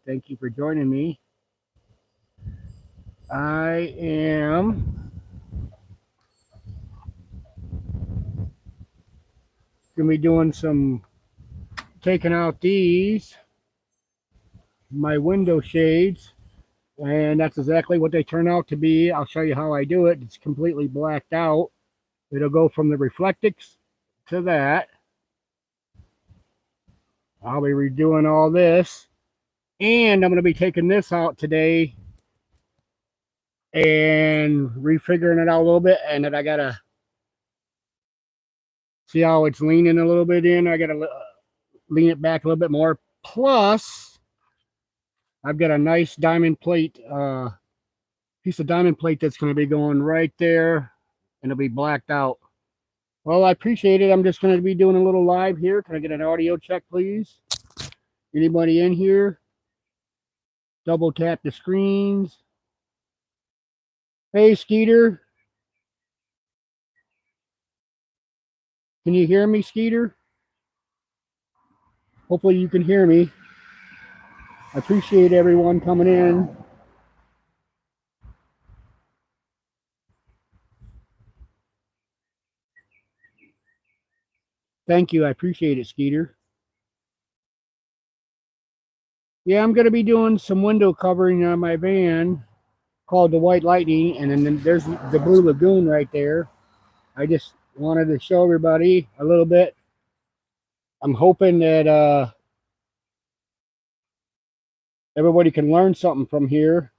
Thank you for joining me. I am going to be doing some taking out these, my window shades, and that's exactly what they turn out to be. I'll show you how I do it. It's completely blacked out. It'll go from the Reflectix to that. I'll be redoing all this, and I'm going to be taking this out today and refiguring it out a little bit, and then I got to see how it's leaning a little bit in. I got to lean it back a little bit more. Plus, I've got a nice diamond plate, piece of diamond plate that's going to be going right there, and it'll be blacked out. Well, I appreciate it. I'm just going to be doing a little live here. Can I get an audio check, please? Anybody in here? Double tap the screens. Hey, Skeeter. Can you hear me, Skeeter? Hopefully you can hear me. I appreciate everyone coming in. Thank you. I appreciate it, Skeeter. Yeah, I'm going to be doing some window covering on my van called the White Lightning, and then there's the Blue Lagoon right there. I just wanted to show everybody a little bit. I'm hoping that everybody can learn something from here.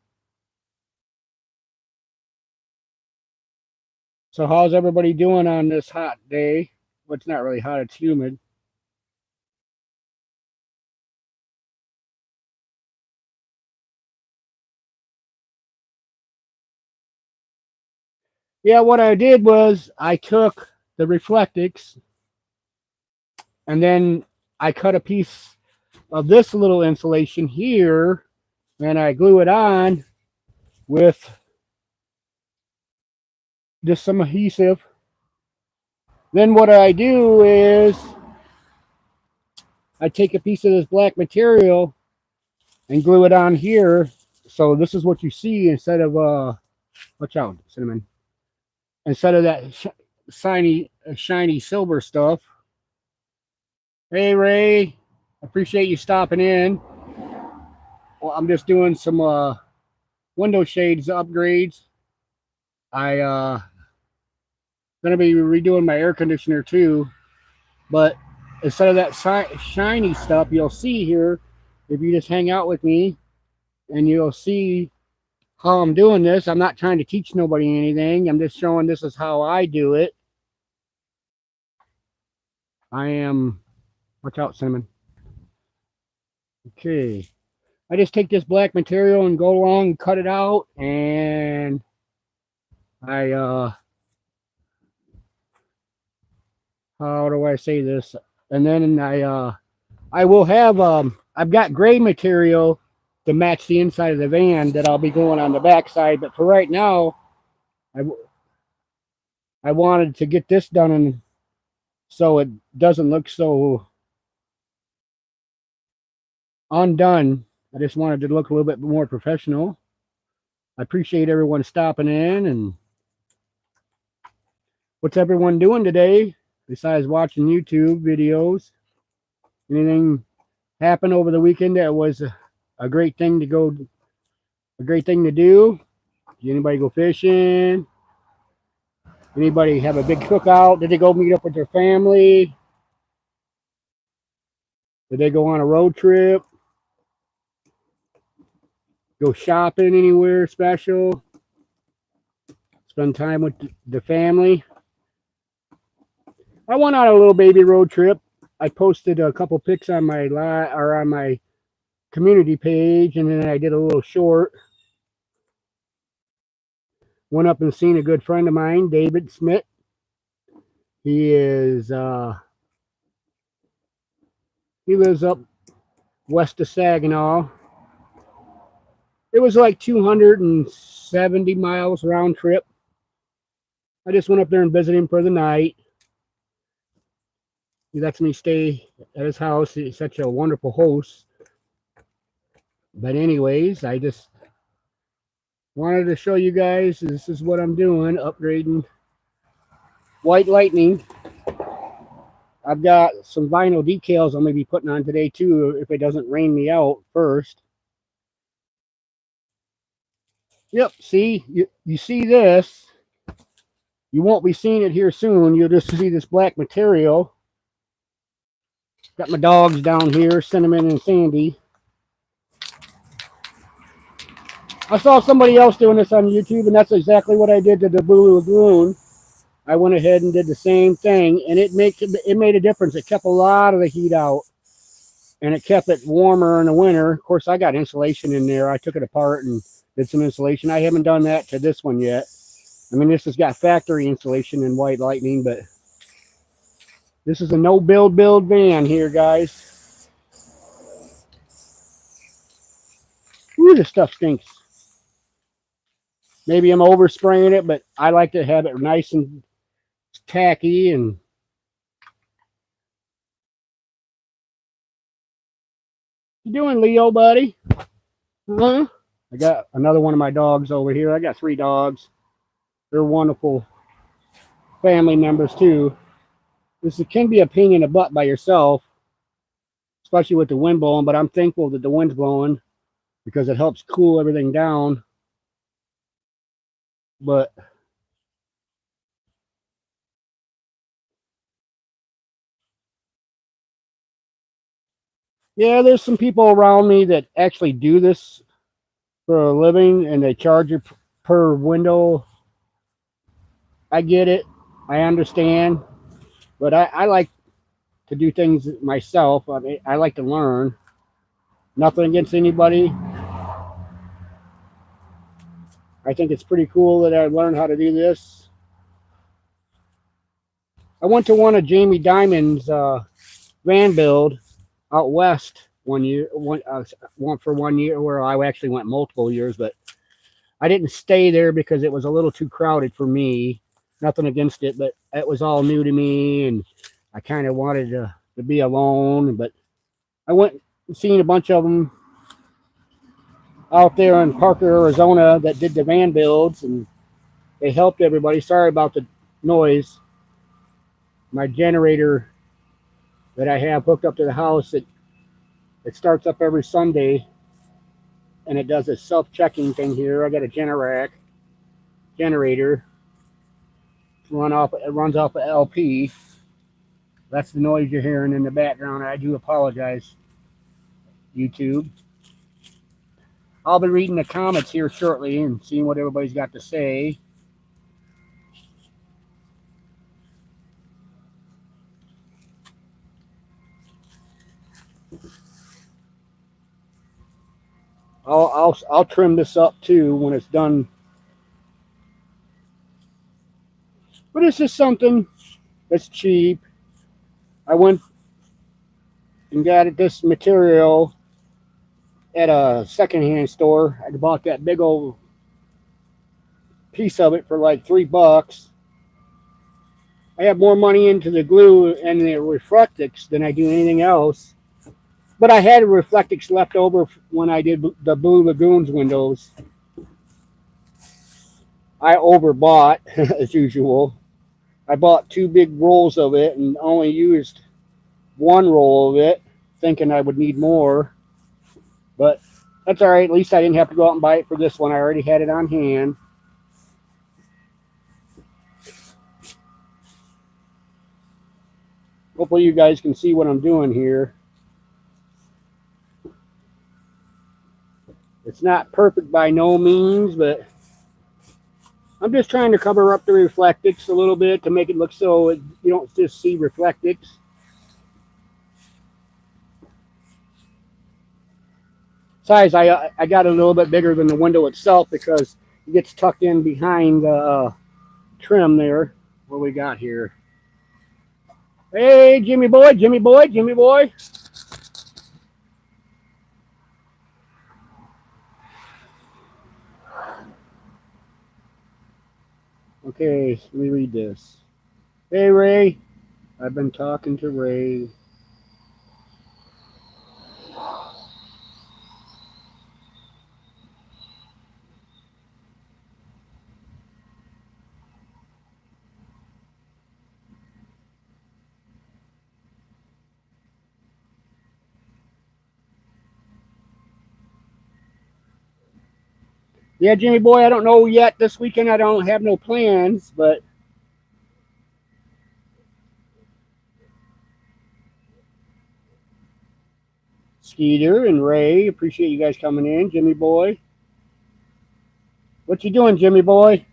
So how's everybody doing on this hot day? Well, it's not really hot, it's humid. Yeah, what I did was I took the Reflectix and then I cut a piece of this little insulation here and I glue it on with just some adhesive. Then what I do is I take a piece of this black material and glue it on here. So this is what you see instead of watch out, cinnamon. Instead of that shiny silver stuff. Hey Ray, appreciate you stopping in. Well, I'm just doing some window shades upgrades. I gonna be redoing my air conditioner too, but instead of that shiny stuff, you'll see here if you just hang out with me, and you'll see how I'm doing this. I'm not trying to teach nobody anything. I'm just showing this is how I do it. I am, watch out, cinnamon. Okay. I just take this black material and go along and cut it out, and I how do I say this? And then I will have I've got gray material to match the inside of the van that I'll be going on the back side, but for right now I I wanted to get this done and so it doesn't look so undone. I just wanted to look a little bit more professional. I appreciate everyone stopping in. And what's everyone doing today besides watching YouTube videos? Anything happen over the weekend that was a great thing to go, a great thing to do? Did anybody go fishing? Anybody have a big cookout? Did they go meet up with their family? Did they go on a road trip? Go shopping anywhere special? Spend time with the family? I went on a little baby road trip. I posted a couple pics on my on my community page, and then I did a little short. Went up and seen a good friend of mine, David Smith. He is he lives up west of Saginaw. It was like 270 miles round trip. I just went up there and visited him for the night. He lets me stay at his house. He's such a wonderful host. But anyways, I just wanted to show you guys this is what I'm doing, upgrading White Lightning. I've got some vinyl decals I'm going to be putting on today too if it doesn't rain me out first. Yep, see, you see this. You won't be seeing it here soon. You'll just see this black material. Got my dogs down here, Cinnamon and Sandy. I saw somebody else doing this on YouTube, and that's exactly what I did to the Blue Lagoon. I went ahead and did the same thing, and it made a difference. It kept a lot of the heat out, and it kept it warmer in the winter. Of course, I got insulation in there. I took it apart and did some insulation. I haven't done that to this one yet. I mean, this has got factory insulation in White Lightning, but this is a no-build van here, guys. Ooh, this stuff stinks. Maybe I'm overspraying it, but I like to have it nice and tacky. And you doing, Leo, buddy? Huh? I got another one of my dogs over here. I got 3 dogs. They're wonderful family members too. This can be a pain in the butt by yourself, especially with the wind blowing, but I'm thankful that the wind's blowing because it helps cool everything down. But yeah, there's some people around me that actually do this for a living and they charge you per window. I get it. I understand. But I like to do things myself. I mean, I like to learn. Nothing against anybody. I think it's pretty cool that I learned how to do this. I went to one of Jamie Dimon's van build out west one year, one for 1 year, where I actually went multiple years, but I didn't stay there because it was a little too crowded for me. Nothing against it, but it was all new to me, and I kind of wanted to be alone. But I went and seen a bunch of them out there in Parker, Arizona, that did the van builds, and they helped everybody. Sorry about the noise. My generator that I have hooked up to the house, it starts up every Sunday, and it does a self-checking thing here. I got a Generac generator. It runs off of LP. That's the noise you're hearing in the background. I do apologize, YouTube. I'll be reading the comments here shortly and seeing what everybody's got to say. I'll trim this up too when it's done. But it's just something that's cheap. I went and got this material at a secondhand store. I bought that big old piece of it for like $3. I have more money into the glue and the Reflectix than I do anything else. But I had Reflectix left over when I did the Blue Lagoons windows. I overbought as usual. I bought 2 big rolls of it and only used 1 roll of it, thinking I would need more. But that's all right. At least I didn't have to go out and buy it for this one. I already had it on hand. Hopefully you guys can see what I'm doing here. It's not perfect by no means, but I'm just trying to cover up the Reflectix a little bit to make it look so you don't just see Reflectix. Besides, I got it a little bit bigger than the window itself because it gets tucked in behind the trim there. What we got here? Hey, Jimmy boy, Jimmy boy, Jimmy boy. Okay, let me read this. Hey, Ray. I've been talking to Ray. Yeah, Jimmy boy, I don't know yet. This weekend I don't have no plans, but Skeeter and Ray, appreciate you guys coming in. Jimmy boy, what you doing, Jimmy boy?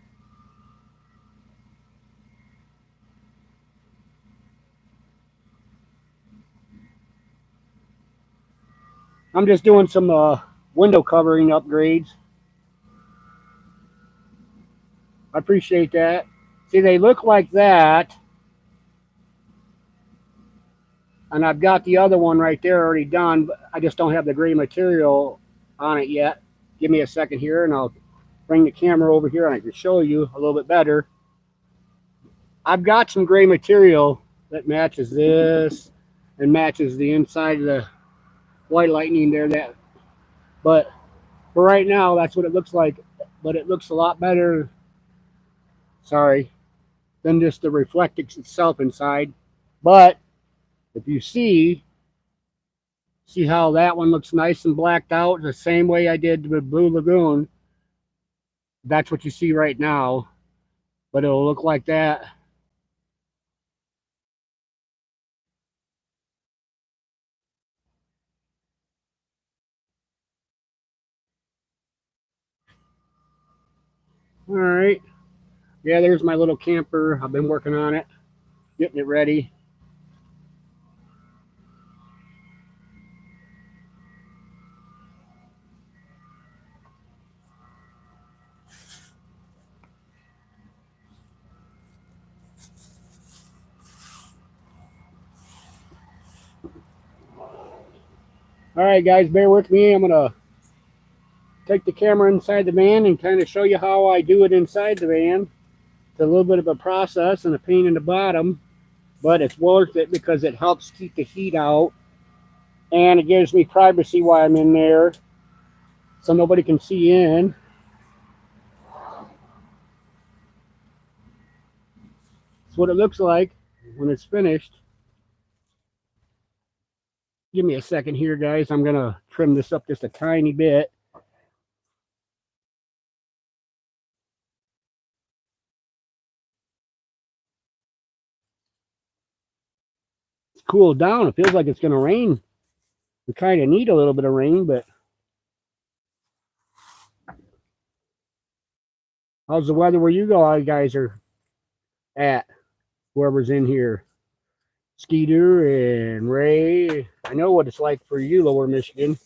I'm just doing some window covering upgrades. I appreciate that. See, they look like that, and I've got the other one right there already done, but I just don't have the gray material on it yet. Give me a second here, and I'll bring the camera over here, and I can show you a little bit better. I've got some gray material that matches this and matches the inside of the white lightning there. But for right now, that's what it looks like. But it looks a lot better. Sorry, than just the Reflectix itself inside. But if you see how that one looks nice and blacked out the same way I did with Blue Lagoon. That's what you see right now, but it'll look like that. All right. Yeah, there's my little camper. I've been working on it, getting it ready. All right, guys, bear with me. I'm going to take the camera inside the van and kind of show you how I do it inside the van. It's a little bit of a process and a pain in the bottom, but it's worth it because it helps keep the heat out and it gives me privacy while I'm in there so nobody can see in. That's what it looks like when it's finished. Give me a second here, guys. I'm going to trim this up just a tiny bit. It's cooled down. It feels like it's going to rain. We kind of need a little bit of rain, but how's the weather where you guys are at? Whoever's in here. Skeeter and Ray. I know what it's like for you, Lower Michigan.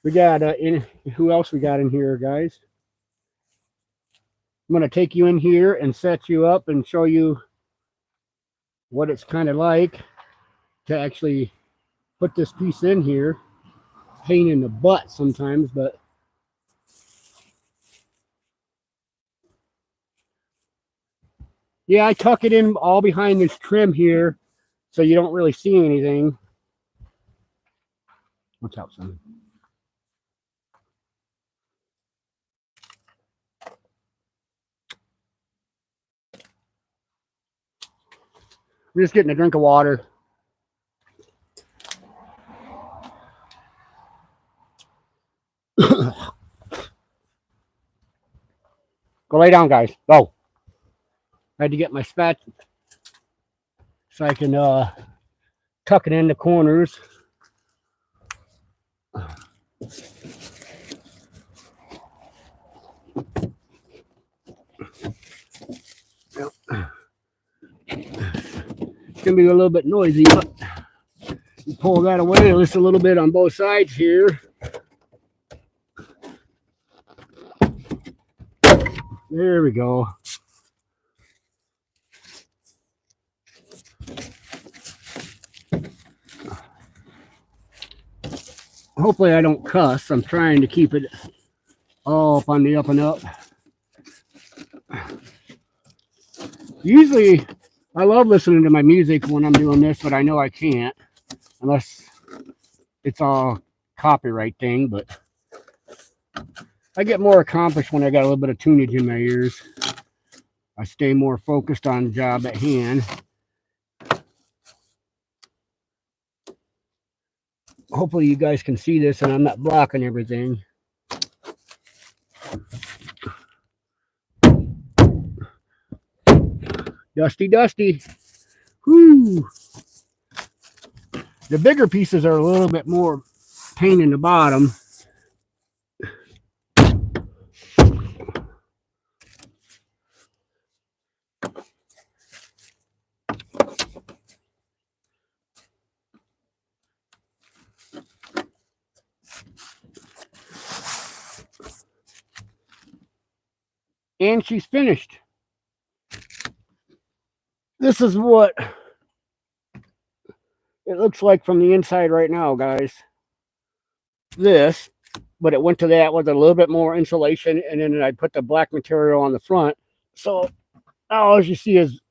We got who else we got in here, guys? I'm going to take you in here and set you up and show you what it's kind of like to actually put this piece in here. Pain in the butt sometimes, but yeah, I tuck it in all behind this trim here so you don't really see anything. Watch out, son. I'm just getting a drink of water. Go lay down, guys. Go. I had to get my spat so I can tuck it in the corners. It's gonna be a little bit noisy, but you pull that away just a little bit on both sides here. There we go. Hopefully I don't cuss. I'm trying to keep it all up on the up and up. Usually I love listening to my music when I'm doing this, but I know I can't unless it's all copyright thing, but I get more accomplished when I got a little bit of tunage in my ears. I stay more focused on the job at hand. Hopefully you guys can see this and I'm not blocking everything. Dusty. Whoo. The bigger pieces are a little bit more pain in the bottom. And she's finished. This is what it looks like from the inside right now, guys. This, but it went to that with a little bit more insulation, and then I put the black material on the front. So all you see is,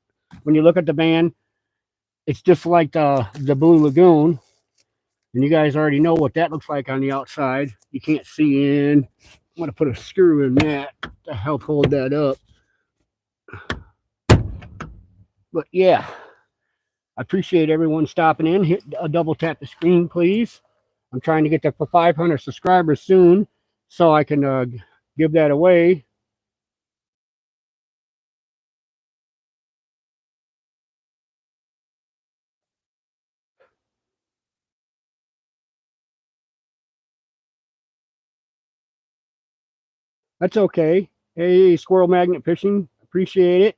when you look at the van, it's just like the Blue Lagoon. And you guys already know what that looks like on the outside. You can't see in. I'm going to put a screw in that to help hold that up. But yeah, I appreciate everyone stopping in. Hit a double tap the screen, please. I'm trying to get to 500 subscribers soon, so I can give that away. That's okay. Hey, Squirrel Magnet Fishing, appreciate it.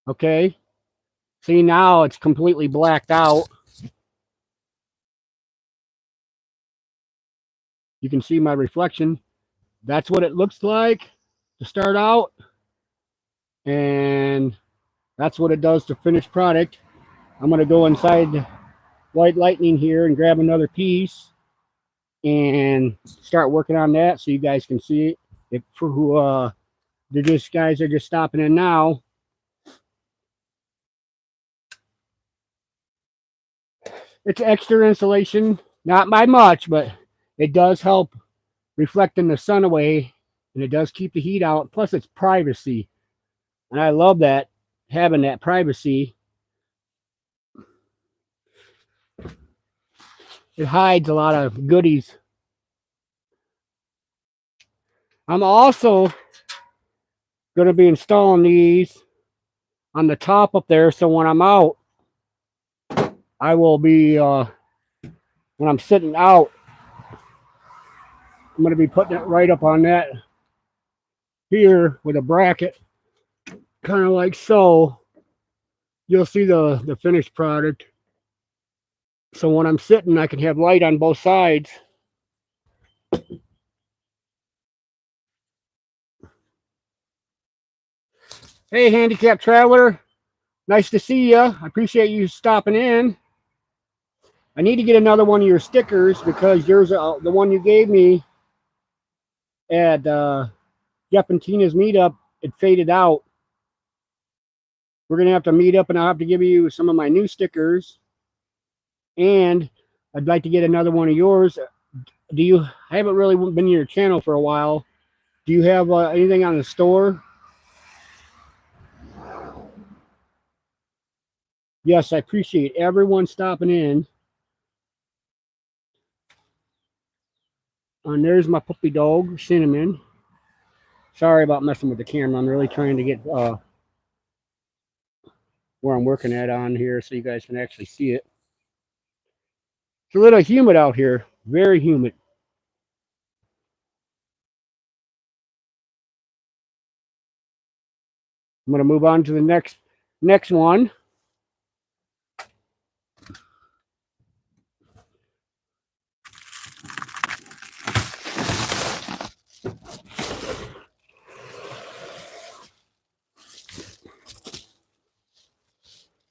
Okay. See, now it's completely blacked out. You can see my reflection. That's what it looks like to start out. And that's what it does to finished product. I'm going to go inside White Lightning here and grab another piece and start working on that so you guys can see it. If for who guys are just stopping in now, it's extra insulation, not by much, but it does help reflecting the sun away, and it does keep the heat out. Plus, it's privacy, and I love that, having that privacy. It hides a lot of goodies. I'm also going to be installing these on the top up there, so when I'm out, I will be when I'm sitting out, I'm going to be putting it right up on that here with a bracket, kind of like so. You'll see the finished product. So when I'm sitting, I can have light on both sides. Hey, Handicapped Traveler. Nice to see you. I appreciate you stopping in. I need to get another one of your stickers because yours, the one you gave me at Jeff and Tina's meetup, it faded out. We're going to have to meet up, and I'll have to give you some of my new stickers. And I'd like to get another one of yours. I haven't really been to your channel for a while. Do you have anything on the store? Yes, I appreciate everyone stopping in. And there's my puppy dog, Cinnamon. Sorry about messing with the camera. I'm really trying to get where I'm working at on here so you guys can actually see it. It's a little humid out here. Very humid. I'm going to move on to the next one.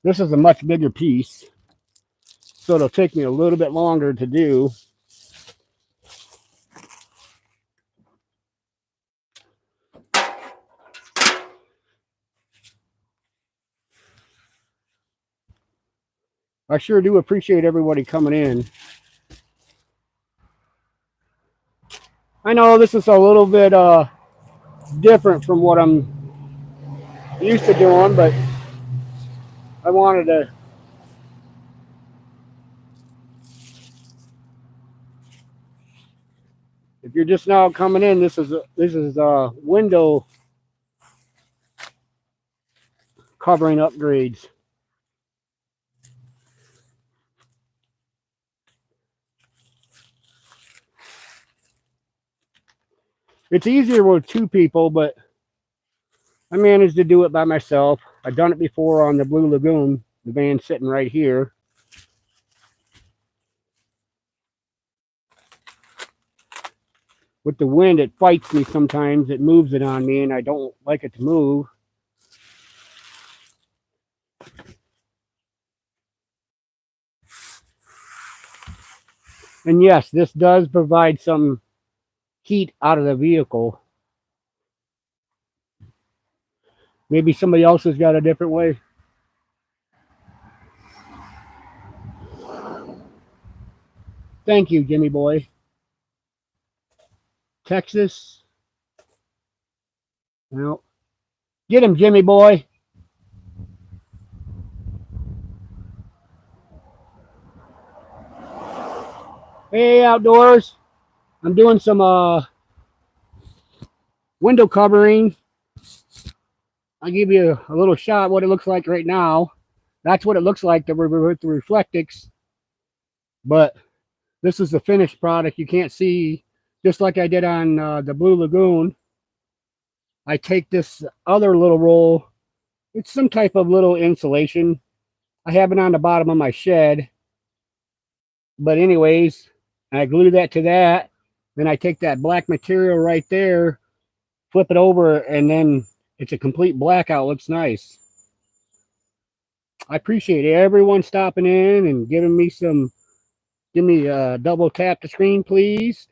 This is a much bigger piece, so it'll take me a little bit longer to do. I sure do appreciate everybody coming in. I know this is a little bit different from what I'm used to doing, but I wanted to if you're just now coming in, this is window covering upgrades. It's easier with two people, but I managed to do it by myself. I've done it before on the Blue Lagoon. The van sitting right here. With the wind, it fights me sometimes. It moves it on me, and I don't like it to move. And yes, this does provide some heat out of the vehicle. Maybe somebody else has got a different way. Thank you, Jimmy boy. Texas. Well, get him, Jimmy boy. Hey, outdoors. I'm doing some window covering. I'll give you a little shot what it looks like right now. That's what it looks like with the Reflectix. But this is the finished product. You can't see, just like I did on the Blue Lagoon. I take this other little roll. It's some type of little insulation. I have it on the bottom of my shed. But anyways, I glue that to that. Then I take that black material right there, flip it over, and then it's a complete blackout. Looks nice. I appreciate everyone stopping in and giving me some. Give me a double tap the screen, please.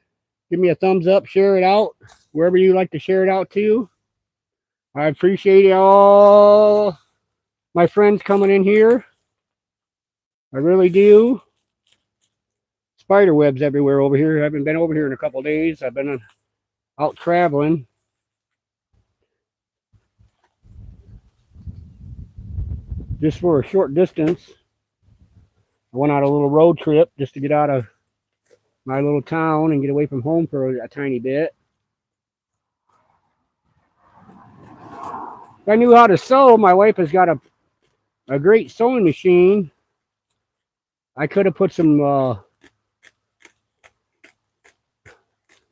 Give me a thumbs up. Share it out wherever you like to share it out to. I appreciate all my friends coming in here. I really do. Spider webs everywhere over here. I haven't been over here in a couple of days. I've been out traveling. Just for a short distance. I went on a little road trip just to get out of my little town and get away from home for a tiny bit. If I knew how to sew, my wife has got a great sewing machine. I could have put some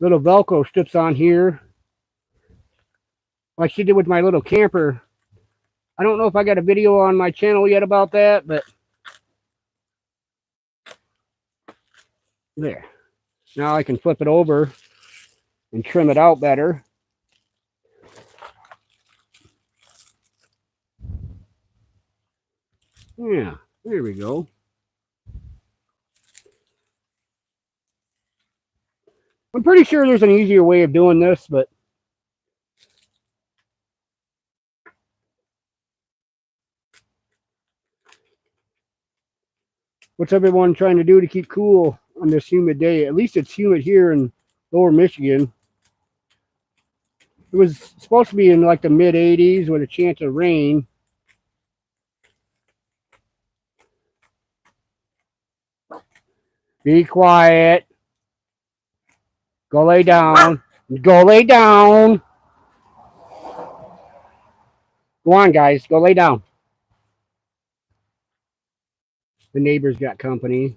little Velcro strips on here, like she did with my little camper. I don't know if I got a video on my channel yet about that, but there. Now I can flip it over and trim it out better. Yeah, there we go. I'm pretty sure there's an easier way of doing this, but what's everyone trying to do to keep cool on this humid day? At least it's humid here in lower Michigan. It was supposed to be in like the mid 80s with a chance of rain. Be quiet. Go lay down. Go lay down. Go on, guys. Go lay down. The neighbors got company.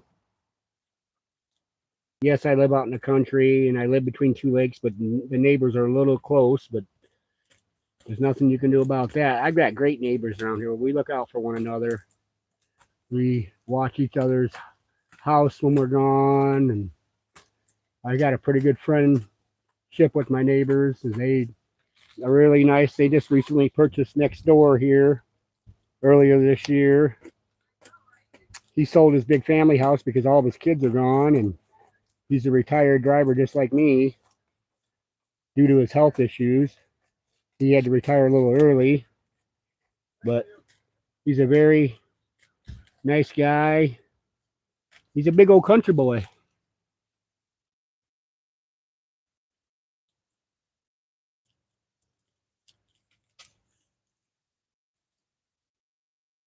Yes, I live out in the country and I live between two lakes, but the neighbors are a little close, but there's nothing you can do about that. I've got great neighbors around here. We look out for one another. We watch each other's house when we're gone, and I got a pretty good friendship with my neighbors, and they are really nice. They just recently purchased next door here earlier this year. He sold his big family house because all of his kids are gone, and he's a retired driver just like me due to his health issues. He had to retire a little early, but he's a very nice guy. He's a big old country boy.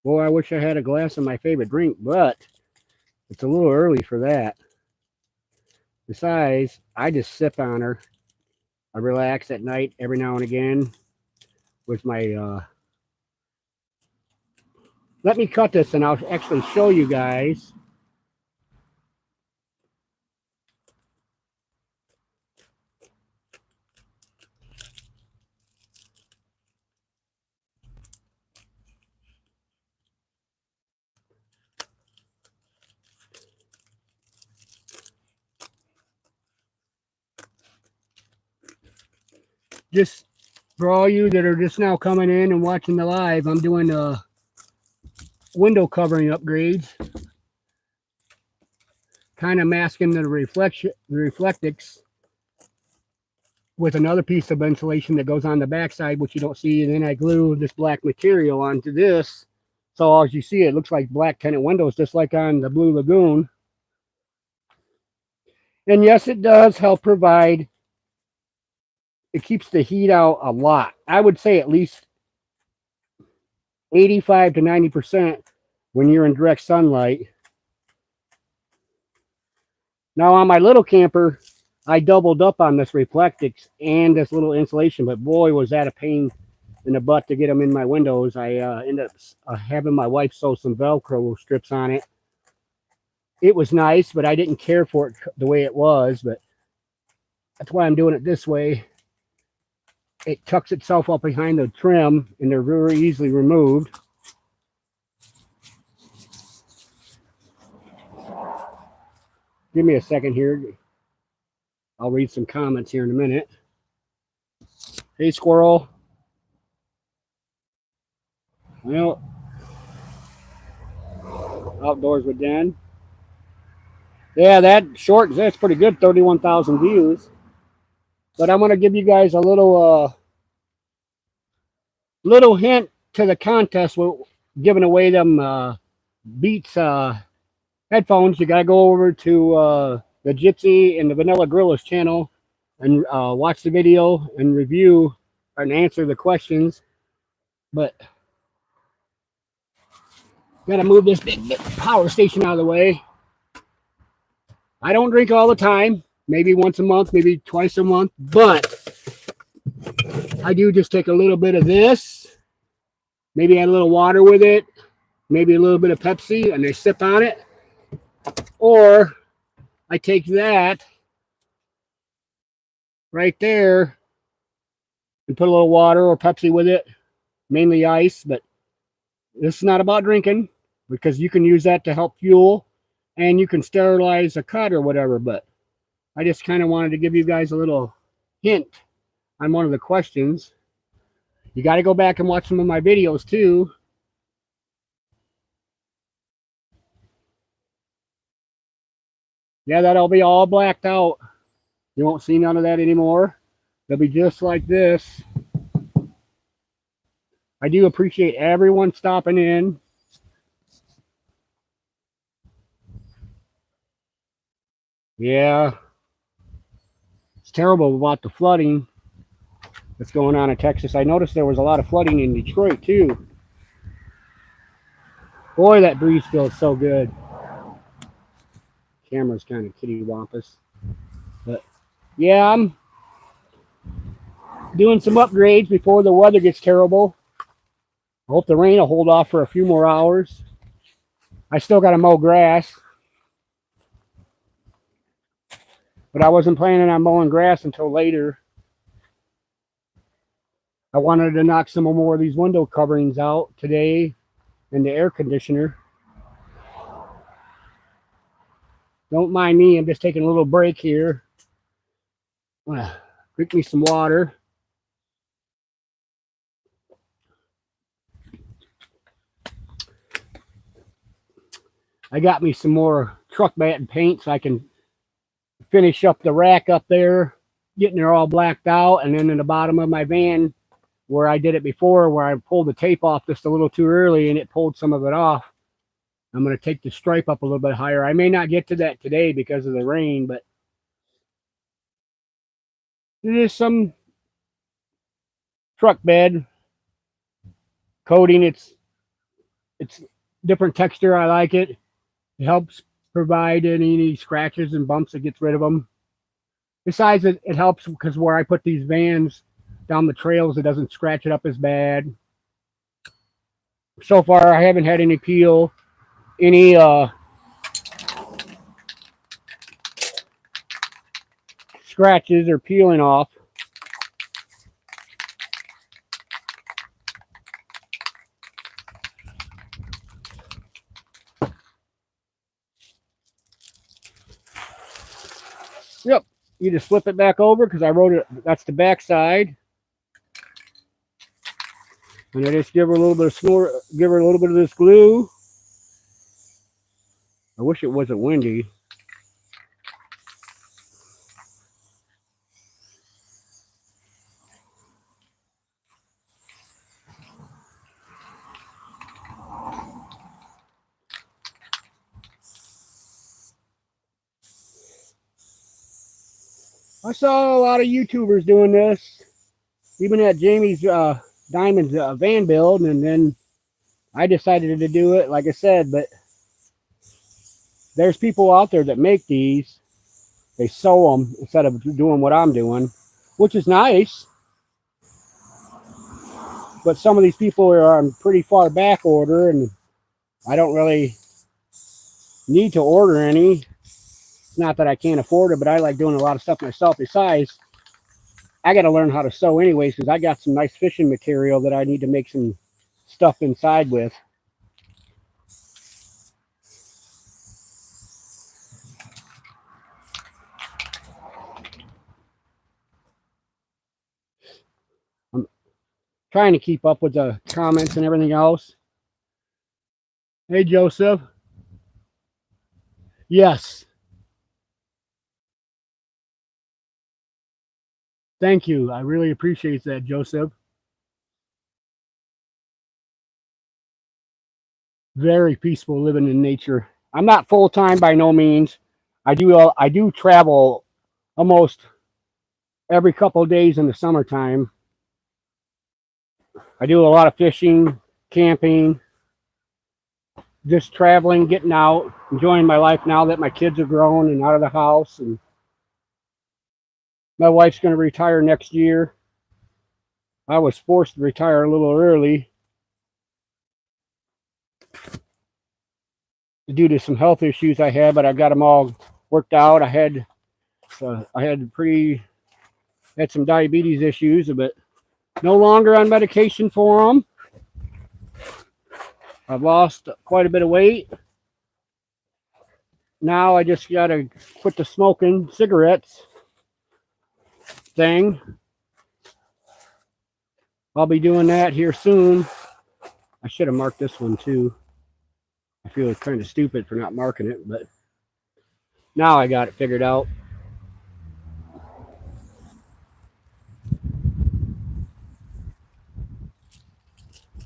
Boy, I wish I had a glass of my favorite drink, but it's a little early for that. Besides, I just sip on her. I relax at night every now and again with my let me cut this and I'll actually show you guys. Just for all you that are just now coming in and watching the live, I'm doing window covering upgrades, kind of masking the reflectix with another piece of insulation that goes on the backside, which you don't see, and then I glue this black material onto this. So as you see, it looks like black tenant windows, just like on the Blue Lagoon. And yes, it does help provide, it keeps the heat out a lot. I would say at least 85 to 90% when you're in direct sunlight. Now on my little camper, I doubled up on this reflectix and this little insulation, but boy, was that a pain in the butt to get them in my windows. I ended up having my wife sew some Velcro strips on it. It was nice, but I didn't care for it the way it was, but that's why I'm doing it this way. It tucks itself up behind the trim, and they're very easily removed. Give me a second here. I'll read some comments here in a minute. Hey, squirrel. Well, outdoors with Dan. Yeah, that's pretty good. 31,000 views. But I'm going to give you guys a little hint to the contest. We're giving away them Beats headphones. You got to go over to the Gypsy and the Vanilla Gorillas channel and watch the video and review and answer the questions. But got to move this big power station out of the way. I don't drink all the time, maybe once a month, maybe twice a month, but I do just take a little bit of this, maybe add a little water with it, maybe a little bit of Pepsi, and I sip on it. Or I take that right there and put a little water or Pepsi with it, mainly ice, but this is not about drinking because you can use that to help fuel and you can sterilize a cut or whatever. But I just kind of wanted to give you guys a little hint on one of the questions. You got to go back and watch some of my videos too. Yeah, that'll be all blacked out. You won't see none of that anymore. They'll be just like this. I do appreciate everyone stopping in. Yeah. It's terrible about the flooding that's going on in Texas. I noticed there was a lot of flooding in Detroit too. Boy, that breeze feels so good. Camera's kind of kitty wampus. But yeah, I'm doing some upgrades before the weather gets terrible. I hope the rain will hold off for a few more hours. I still got to mow grass. But I wasn't planning on mowing grass until later. I wanted to knock some more of these window coverings out today and the air conditioner. Don't mind me, I'm just taking a little break here. Drink me some water. I got me some more truck mat and paint so I can finish up the rack up there, getting it all blacked out, and then in the bottom of my van where I did it before, where I pulled the tape off just a little too early and it pulled some of it off. I'm going to take the stripe up a little bit higher. I may not get to that today because of the rain, but there's some truck bed coating. It's different texture. I like it. It helps provide any scratches and bumps. It gets rid of them. Besides, it helps because where I put these vans down the trails, it doesn't scratch it up as bad. So far, I haven't had any peel, any scratches or peeling off. Yep, you just flip it back over because I wrote it. That's the back side, and I just give her a little bit of give her a little bit of this glue. I wish it wasn't windy. I saw a lot of YouTubers doing this, even at Jamie's Diamonds van build, and then I decided to do it, like I said, but there's people out there that make these. They sew them instead of doing what I'm doing, which is nice. But some of these people are on pretty far back order, and I don't really need to order any. It's not that I can't afford it, but I like doing a lot of stuff myself. Besides, I got to learn how to sew anyways because I got some nice fishing material that I need to make some stuff inside with. I'm trying to keep up with the comments and everything else. Hey, Joseph. Yes. Thank you. I really appreciate that, Joseph. Very peaceful living in nature. I'm not full time by no means. I do travel almost every couple of days in the summertime. I do a lot of fishing, camping, just traveling, getting out, enjoying my life now that my kids are grown and out of the house. And my wife's going to retire next year. I was forced to retire a little early due to some health issues I had, but I got them all worked out. I had some diabetes issues, but no longer on medication for them. I've lost quite a bit of weight. Now I just got to quit the smoking cigarettes thing. I'll be doing that here soon. I should have marked this one too. I feel kind of stupid for not marking it, but now I got it figured out.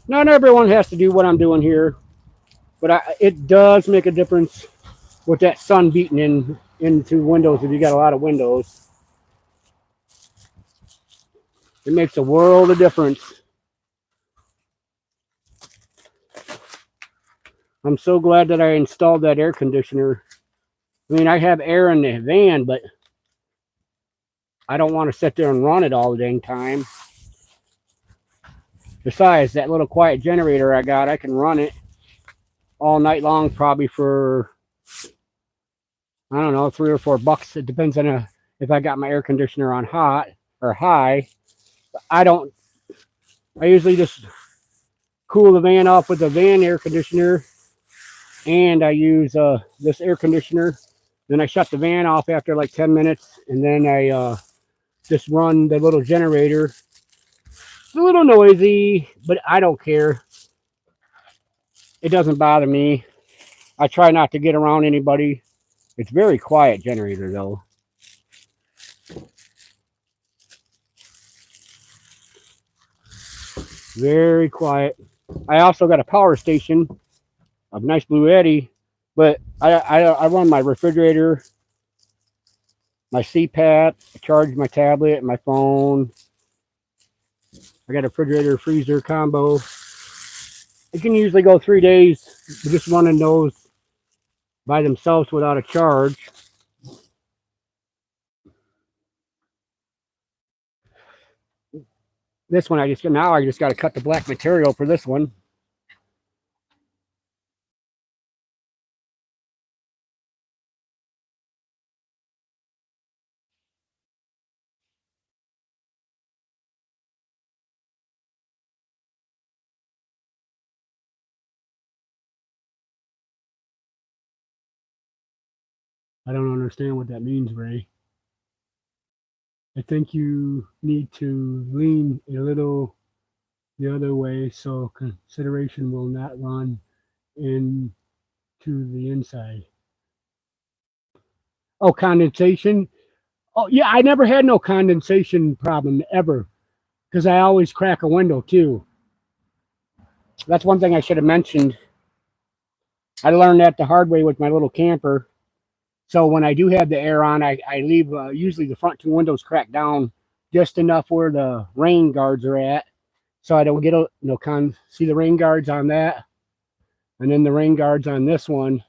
Not everyone has to do what I'm doing here, but it does make a difference with that sun beating into windows if you got a lot of windows. It makes a world of difference. I'm so glad that I installed that air conditioner. I mean, I have air in the van, but I don't want to sit there and run it all the dang time. Besides, that little quiet generator I got, I can run it all night long, probably for, I don't know, $3 or $4. It depends on if I got my air conditioner on hot or high. I usually just cool the van off with the van air conditioner, and I use this air conditioner. Then I shut the van off after like 10 minutes, and then I just run the little generator. It's a little noisy, but I don't care. It doesn't bother me. I try not to get around anybody. It's very quiet generator though. Very quiet. I also got a power station, a nice Blue Eddy, but I run my refrigerator, my CPAP, I charge my tablet, my phone. I got a refrigerator freezer combo. It can usually go 3 days just running those by themselves without a charge. This one I just got to cut the black material for this one. I don't understand what that means, Ray. I think you need to lean a little the other way so consideration will not run into the inside. Oh, condensation. Oh, yeah, I never had no condensation problem ever because I always crack a window too. That's one thing I should have mentioned. I learned that the hard way with my little camper. So when I do have the air on, I leave usually the front two windows cracked down just enough where the rain guards are at, so I don't get a see the rain guards on that, and then the rain guards on this one.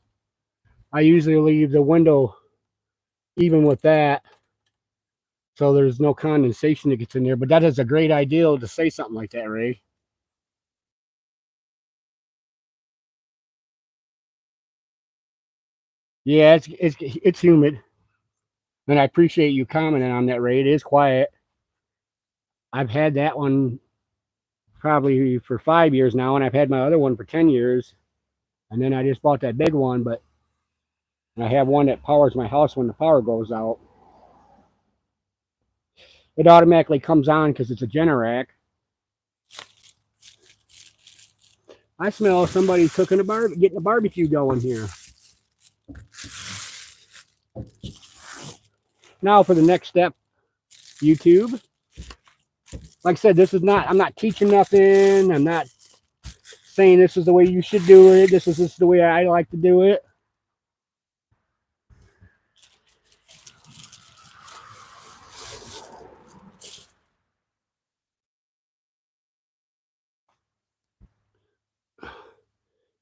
I usually leave the window even with that, so there's no condensation that gets in there. But that is a great idea to say something like that, Ray. Yeah, it's humid, and I appreciate you commenting on that, Ray. It is quiet. I've had that one probably for 5 years now, and I've had my other one for 10 years, and then I just bought that big one. But I have one that powers my house when the power goes out. It automatically comes on because it's a Generac. I smell somebody cooking getting a barbecue going here. Now for the next step, YouTube. Like I said, I'm not teaching nothing. I'm not saying this is the way you should do it. This is the way I like to do it.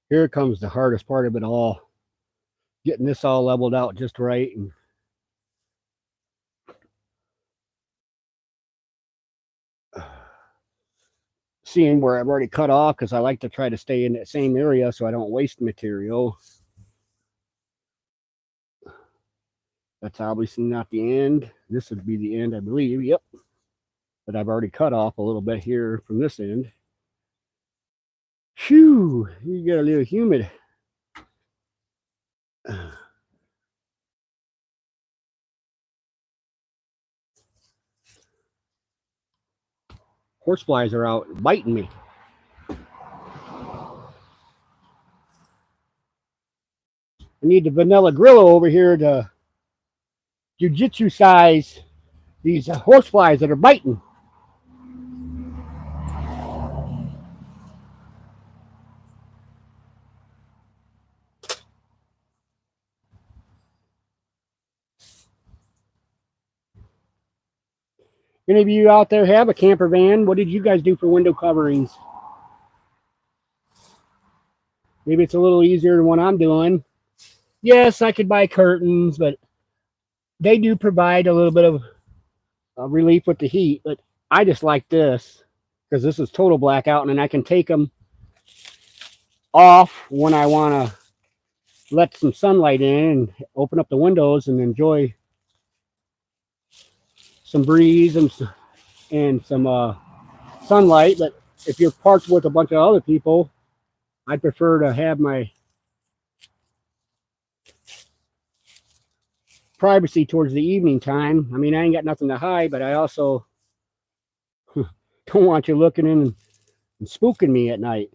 Here comes the hardest part of it all. Getting this all leveled out just right. And seeing where I've already cut off, because I like to try to stay in that same area so I don't waste material. That's obviously not the end. This would be the end, I believe. Yep. But I've already cut off a little bit here from this end. Phew, you get a little humid. Horseflies are out biting me. I need the vanilla Grillo over here to jujitsu size these horseflies that are biting. Any of you out there have a camper van? What did you guys do for window coverings? Maybe it's a little easier than what I'm doing. Yes, I could buy curtains, but they do provide a little bit of relief with the heat. But I just like this because this is total blackout, and I can take them off when I want to let some sunlight in and open up the windows and enjoy some breeze and some sunlight. But if you're parked with a bunch of other people, I'd prefer to have my privacy towards the evening time. I mean, I ain't got nothing to hide, but I also don't want you looking in and spooking me at night.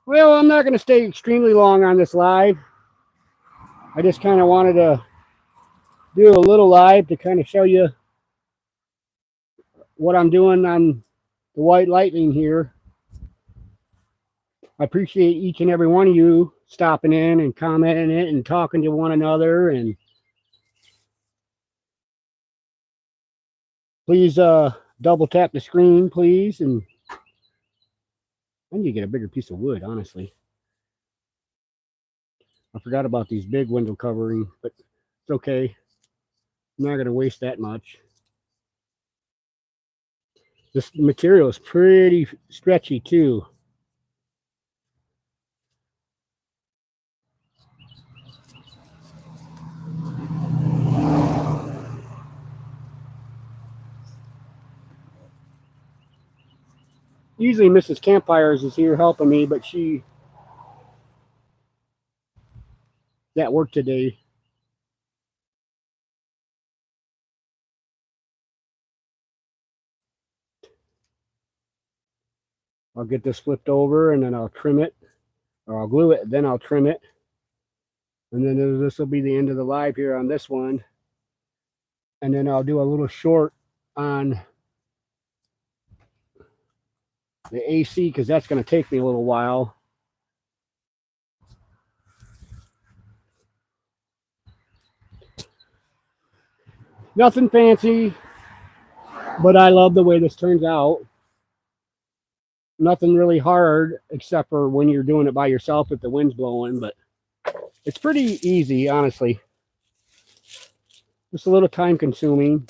Well, I'm not going to stay extremely long on this live. I just kind of wanted to do a little live to kind of show you what I'm doing on the White Lightning here. I appreciate each and every one of you stopping in and commenting it and talking to one another. And please double tap the screen, please. And I need to get a bigger piece of wood, honestly. I forgot about these big window covering, but it's okay. I'm not going to waste that much. This material is pretty stretchy too. Usually Mrs. Campfires is here helping me, but she at work today. I'll get this flipped over and then I'll trim it, or I'll glue it, then I'll trim it. And then this will be the end of the live here on this one. And then I'll do a little short on the AC because that's going to take me a little while. Nothing fancy, but I love the way this turns out. Nothing really hard except for when you're doing it by yourself if the wind's blowing, but it's pretty easy, honestly. Just a little time consuming,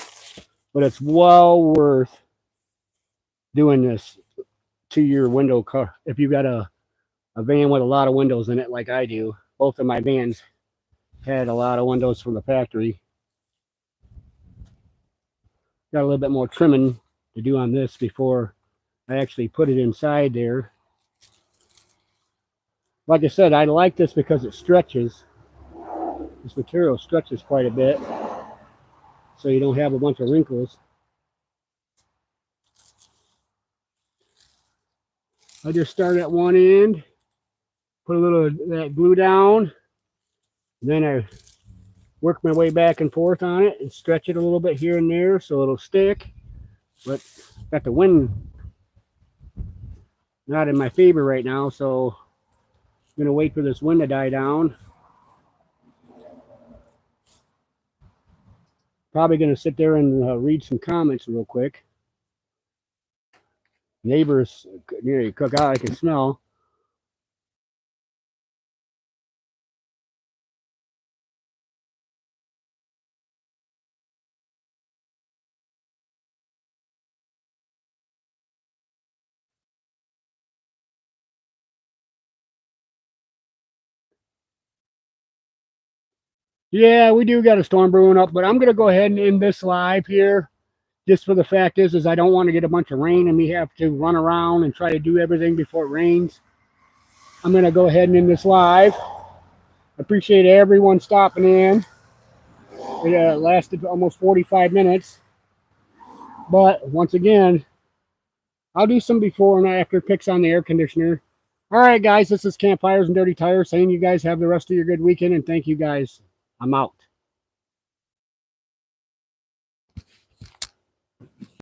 but it's well worth doing this to your window car. If you've got a van with a lot of windows in it like I do, both of my vans had a lot of windows from the factory. Got a little bit more trimming to do on this before I actually put it inside there. Like I said, I like this because it stretches. This material stretches quite a bit, so you don't have a bunch of wrinkles. I just start at one end, put a little of that glue down, then I work my way back and forth on it and stretch it a little bit here and there so it'll stick. But got the wind not in my favor right now, so I'm gonna wait for this wind to die down. Probably gonna sit there and read some comments real quick. Neighbors nearly cook out, I can smell. Yeah, we do got a storm brewing up, but I'm gonna go ahead and end this live here. Just for the fact is I don't want to get a bunch of rain and we have to run around and try to do everything before it rains. I'm gonna go ahead and end this live. I appreciate everyone stopping in. It lasted almost 45 minutes. But once again, I'll do some before and after pics on the air conditioner. All right, guys, this is Campfires and Dirty Tires saying you guys have the rest of your good weekend, and thank you guys. I'm out.